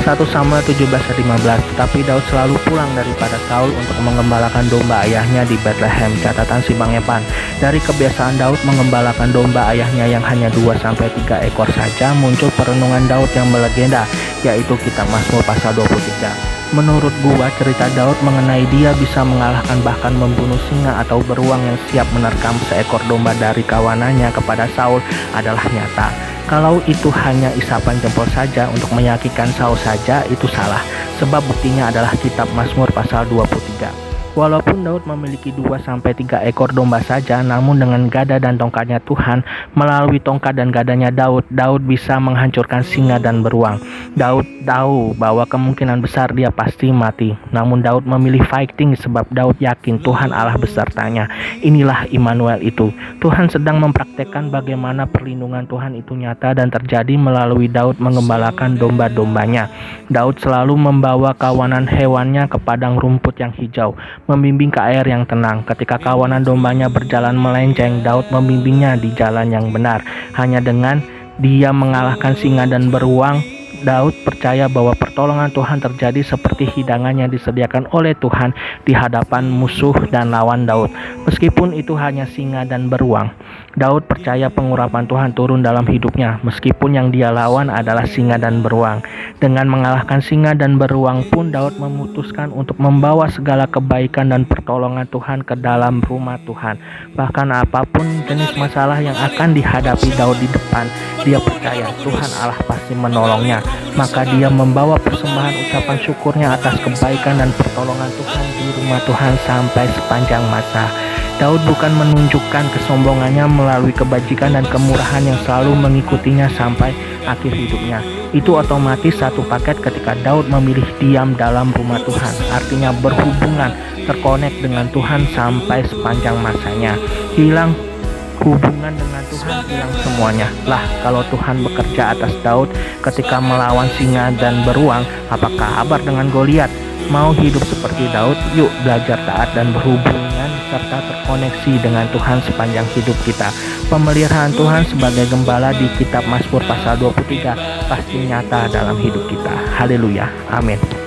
1 Samuel 17:15. Tetapi Daud selalu pulang daripada Saul untuk mengembalakan domba ayahnya di Bethlehem. Catatan si Bang Epan. Dari kebiasaan Daud mengembalakan domba ayahnya yang hanya 2-3 ekor saja, muncul perenungan Daud yang melegenda, yaitu kitab Mazmur pasal 23. Menurut gua, cerita Daud mengenai dia bisa mengalahkan bahkan membunuh singa atau beruang yang siap menerkam seekor domba dari kawanannya kepada Saul adalah nyata. Kalau itu hanya isapan jempol saja untuk meyakinkan Saul saja, itu salah. Sebab buktinya adalah kitab Mazmur pasal 23. Walaupun Daud memiliki 2-3 ekor domba saja, namun dengan gada dan tongkatnya Tuhan, melalui tongkat dan gadanya Daud bisa menghancurkan singa dan beruang. Daud tahu bahwa kemungkinan besar dia pasti mati. Namun Daud memilih fighting sebab Daud yakin Tuhan Allah besertanya. Inilah Immanuel itu. Tuhan sedang mempraktekkan bagaimana perlindungan Tuhan itu nyata dan terjadi melalui Daud mengembalakan domba-dombanya. Daud selalu membawa kawanan hewannya ke padang rumput yang hijau, membimbing ke air yang tenang. Ketika kawanan dombanya berjalan melenceng, Daud membimbingnya di jalan yang benar. Hanya dengan dia mengalahkan singa dan beruang, Daud percaya bahwa pertolongan Tuhan terjadi seperti hidangan yang disediakan oleh Tuhan di hadapan musuh dan lawan Daud. Meskipun itu hanya singa dan beruang, Daud percaya pengurapan Tuhan turun dalam hidupnya, meskipun yang dia lawan adalah singa dan beruang. Dengan mengalahkan singa dan beruang pun, Daud memutuskan untuk membawa segala kebaikan dan pertolongan Tuhan ke dalam rumah Tuhan. Bahkan apapun jenis masalah yang akan dihadapi Daud di depan, dia percaya Tuhan Allah pasti menolongnya. Maka dia membawa persembahan ucapan syukurnya atas kebaikan dan pertolongan Tuhan di rumah Tuhan sampai sepanjang masa. Daud bukan menunjukkan kesombongannya melalui kebajikan dan kemurahan yang selalu mengikutinya sampai akhir hidupnya. Itu otomatis satu paket ketika Daud memilih diam dalam rumah Tuhan. Artinya berhubungan, terkonek dengan Tuhan sampai sepanjang masanya. Hilang hubungan dengan Tuhan, hilang semuanya. Lah, kalau Tuhan bekerja atas Daud ketika melawan singa dan beruang, apa kabar dengan Goliat? Mau hidup seperti Daud? Yuk belajar taat dan berhubungan serta terkoneksi dengan Tuhan sepanjang hidup kita. Pemeliharaan Tuhan sebagai gembala di kitab Mazmur pasal 23 pasti nyata dalam hidup kita. Haleluya. Amin.